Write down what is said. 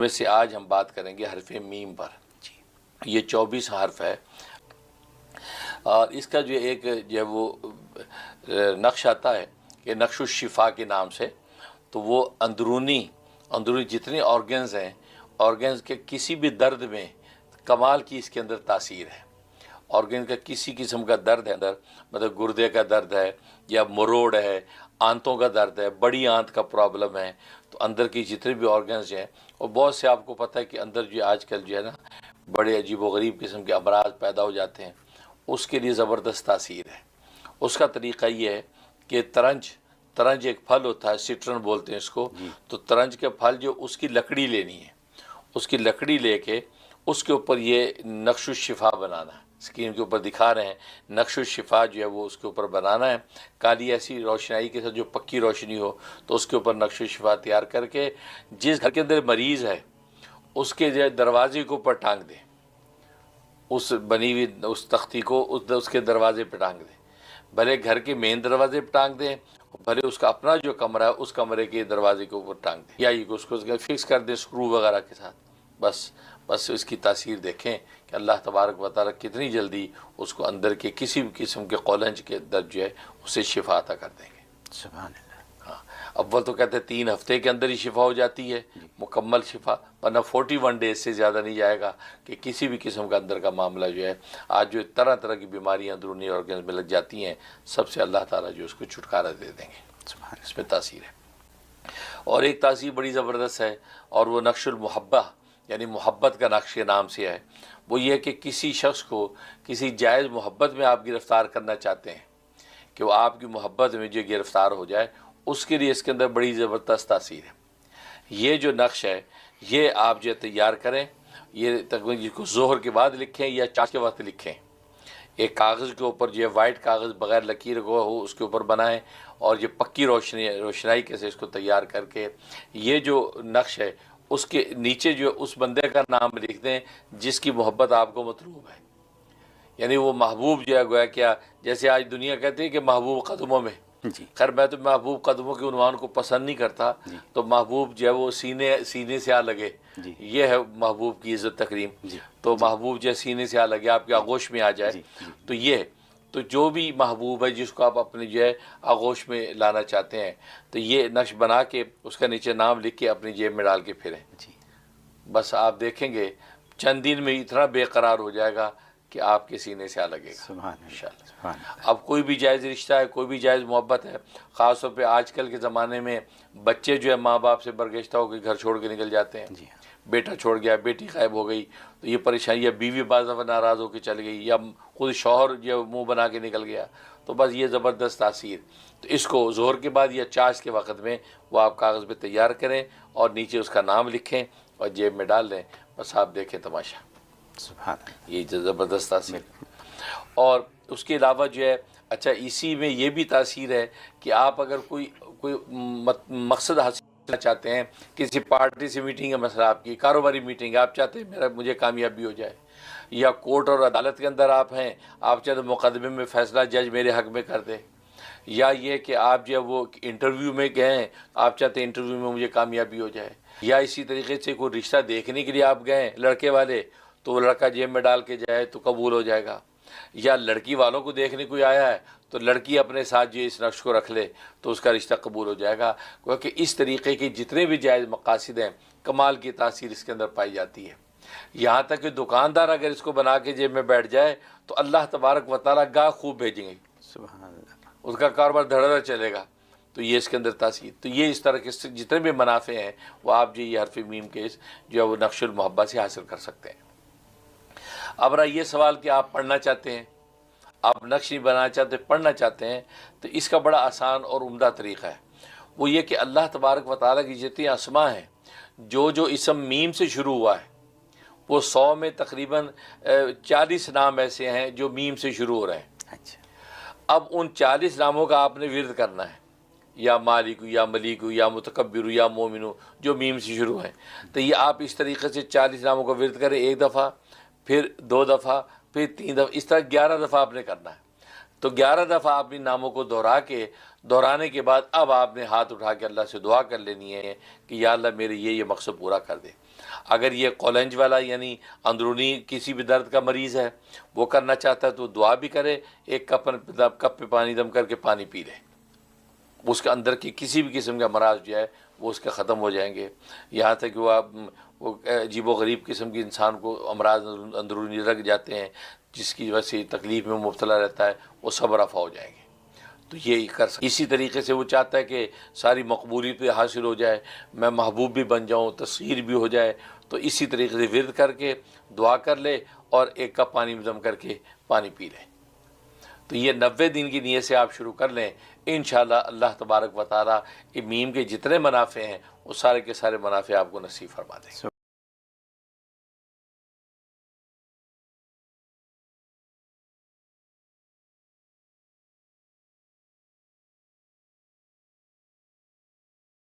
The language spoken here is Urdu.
میں سے آج ہم بات کریں گے حرف میم پر. یہ 24 حرف ہے اور اس کا جو ایک جو وہ نقش آتا ہے کہ نقش الشفا کے نام سے، تو وہ اندرونی جتنے آرگنز ہیں، آرگنز کے کسی بھی درد میں کمال کی اس کے اندر تاثیر ہے. آرگن کا کسی قسم کا درد ہے اندر، مطلب گردے کا درد ہے یا مروڑ ہے، آنتوں کا درد ہے، بڑی آنت کا پرابلم ہے، تو اندر کی جتنے بھی آرگنز ہیں، اور بہت سے آپ کو پتہ ہے کہ اندر جو آج کل جو ہے نا بڑے عجیب و غریب قسم کے امراض پیدا ہو جاتے ہیں، اس کے لیے زبردست تاثیر ہے. اس کا طریقہ یہ ہے کہ ترنج ایک پھل ہوتا ہے، سٹرن بولتے ہیں اس کو. تو ترنج کے پھل جو اس کی لکڑی لینی ہے، اس کی لکڑی لے کے اس کے اوپر یہ نقش الشفا بنانا ہے. اسکرین کے اوپر دکھا رہے ہیں نقش الشفا جو ہے وہ اس کے اوپر بنانا ہے. کالی ایسی روشنائی کے ساتھ جو پکی روشنی ہو تو اس کے اوپر نقش الشفا تیار کر کے جس گھر کے اندر مریض ہے اس کے جو دروازے کے اوپر ٹانگ دیں، اس بنی ہوئی اس تختی کو اس کے دروازے پہ ٹانگ دیں. بھلے گھر کے مین دروازے پہ ٹانگ دیں، بھلے اس کا اپنا جو کمرہ ہے اس کمرے کے دروازے کے اوپر ٹانگ دیں، یا یہ اس کو فکس کر دیں سکرو وغیرہ کے ساتھ. بس اس کی تاثیر دیکھیں کہ اللہ تبارک و تعالیٰ کتنی جلدی اس کو اندر کے کسی بھی قسم کے قولنج کے درد جو ہے اسے شفا عطا کر دیں گے. سبحان اللہ. ہاں، اول تو کہتے ہیں 3 ہفتے کے اندر ہی شفا ہو جاتی ہے، مکمل شفا، ورنہ 41 ڈیز سے زیادہ نہیں جائے گا کہ کسی بھی قسم کا اندر کا معاملہ جو ہے. آج جو طرح طرح کی بیماریاں اندرونی آرگنز میں لگ جاتی ہیں، سب سے اللہ تعالیٰ جو اس کو چھٹکارا دے دیں گے. اس میں تاثیر ہے. اور ایک تاثیر بڑی زبردست ہے، اور وہ نقش المحبہ یعنی محبت کا نقش کے نام سے ہے. وہ یہ کہ کسی شخص کو کسی جائز محبت میں آپ گرفتار کرنا چاہتے ہیں کہ وہ آپ کی محبت میں جو گرفتار ہو جائے، اس کے لیے اس کے اندر بڑی زبردست تاثیر ہے. یہ جو نقش ہے یہ آپ جو تیار کریں، یہ تقریباً جس کو ظہر کے بعد لکھیں یا چاش کے وقت لکھیں. ایک کاغذ کے اوپر جو ہے وائٹ کاغذ بغیر لکیر ہو اس کے اوپر بنائیں، اور یہ پکی روشنائی کیسے اس کو تیار کر کے یہ جو نقش ہے اس کے نیچے جو اس بندے کا نام لکھ دیں جس کی محبت آپ کو مطلوب ہے. یعنی وہ محبوب جو ہے گویا کیا، جیسے آج دنیا کہتی ہے کہ محبوب قدموں میں. خیر میں تو محبوب قدموں کے عنوان کو پسند نہیں کرتا، تو محبوب جو ہے وہ سینے سے آ لگے، یہ ہے محبوب کی عزت تکریم. تو محبوب جو ہے سینے سے آ لگے، آپ کے آغوش میں آ جائے. تو یہ تو جو بھی محبوب ہے جس کو آپ اپنے جو ہے آغوش میں لانا چاہتے ہیں، تو یہ نقش بنا کے اس کا نیچے نام لکھ کے اپنی جیب میں ڈال کے پھریں. بس آپ دیکھیں گے چند دن میں اتنا بے قرار ہو جائے گا کہ آپ کے سینے سے آ لگے گا انشاءاللہ. اب کوئی بھی جائز رشتہ ہے، کوئی بھی جائز محبت ہے، خاص طور پہ آج کل کے زمانے میں بچے جو ہے ماں باپ سے برگشتہ ہو کے گھر چھوڑ کے نکل جاتے ہیں. بیٹا چھوڑ گیا، بیٹی غائب ہو گئی، تو یہ پریشانی، یا بیوی بعض دفعہ ناراض ہو کے چل گئی، یا خود شوہر جو منہ بنا کے نکل گیا، تو بس یہ زبردست تاثیر. تو اس کو ظہر کے بعد یا چاش کے وقت میں وہ آپ کاغذ پہ تیار کریں اور نیچے اس کا نام لکھیں اور جیب میں ڈال دیں. بس آپ دیکھیں تماشا، یہ زبردست تاثیر. اور اس کے علاوہ جو ہے اچھا اسی میں یہ بھی تاثیر ہے کہ آپ اگر کوئی مقصد حاصل کرنا چاہتے ہیں، کسی پارٹی سے میٹنگ ہے، مثلا آپ کی کاروباری میٹنگ ہے، آپ چاہتے ہیں مجھے کامیابی ہو جائے، یا کورٹ اور عدالت کے اندر آپ ہیں، آپ چاہتے ہیں مقدمے میں فیصلہ جج میرے حق میں کر دے، یا یہ کہ آپ جو وہ انٹرویو میں گئے ہیں، آپ چاہتے ہیں انٹرویو میں مجھے کامیابی ہو جائے، یا اسی طریقے سے کوئی رشتہ دیکھنے کے لیے آپ گئے ہیں لڑکے والے، تو وہ لڑکا جیب میں ڈال کے جائے تو قبول ہو جائے گا. یا لڑکی والوں کو دیکھنے کوئی آیا ہے تو لڑکی اپنے ساتھ جو اس نقش کو رکھ لے تو اس کا رشتہ قبول ہو جائے گا. کیونکہ اس طریقے کے جتنے بھی جائز مقاصد ہیں، کمال کی تاثیر اس کے اندر پائی جاتی ہے. یہاں تک کہ دکاندار اگر اس کو بنا کے جیب میں بیٹھ جائے تو اللہ تبارک و تعالیٰ گاہ خوب بھیجیں گے، سبحان اللہ، اس کا کاروبار دھڑ دھڑ چلے گا. تو یہ اس کے اندر تاثیر. تو یہ اس طرح کے جتنے بھی منافع ہیں وہ آپ جو یہ حرف میم کے جو ہے وہ نقش المحبہ سے حاصل کر سکتے ہیں. اب رہا یہ سوال کہ آپ پڑھنا چاہتے ہیں، آپ نقش نہیں بنانا چاہتے، پڑھنا چاہتے ہیں، تو اس کا بڑا آسان اور عمدہ طریقہ ہے. وہ یہ کہ اللہ تبارک و تعالیٰ کی جتنی اسماء ہیں، جو اسم میم سے شروع ہوا ہے، وہ 100 میں تقریباً 40 نام ایسے ہیں جو میم سے شروع ہو رہے ہیں. اب ان 40 ناموں کا آپ نے ورد کرنا ہے، یا مالک یا ملیک یا متکبر یا مومن جو میم سے شروع ہیں. تو یہ آپ اس طریقے سے 40 ناموں کا ورد کریں، ایک دفعہ، پھر 2 دفعہ، پھر 3 دفعہ، اس طرح 11 دفعہ آپ نے کرنا ہے. تو 11 دفعہ آپ ان ناموں کو دہرانے کے بعد اب آپ نے ہاتھ اٹھا کے اللہ سے دعا کر لینی ہے کہ یا اللہ میرے یہ مقصد پورا کر دے. اگر یہ قولنج والا یعنی اندرونی کسی بھی درد کا مریض ہے وہ کرنا چاہتا ہے تو دعا بھی کرے، ایک کپ پہ پانی دم کر کے پانی پی لے، اس کے اندر کی کسی بھی قسم کا مرض جو ہے وہ اس کے ختم ہو جائیں گے۔ یہاں تک کہ وہ عجیب و غریب قسم کی انسان کو امراض اندرونی لگ جاتے ہیں جس کی وجہ سے تکلیف میں مبتلا رہتا ہے، وہ سب رفع ہو جائیں گے۔ تو یہ کر سکتے۔ اسی طریقے سے وہ چاہتا ہے کہ ساری مقبولیت بھی حاصل ہو جائے، میں محبوب بھی بن جاؤں، تسخیر بھی ہو جائے، تو اسی طریقے سے ورد کر کے دعا کر لے اور ایک کپ پانی میں دم کر کے پانی پی لے۔ تو یہ 90 دن کی نیت سے آپ شروع کر لیں، انشاءاللہ اللہ تبارک و تعالیٰ میم کے جتنے منافع ہیں وہ سارے کے سارے منافع آپ کو نصیب فرما دیں گے۔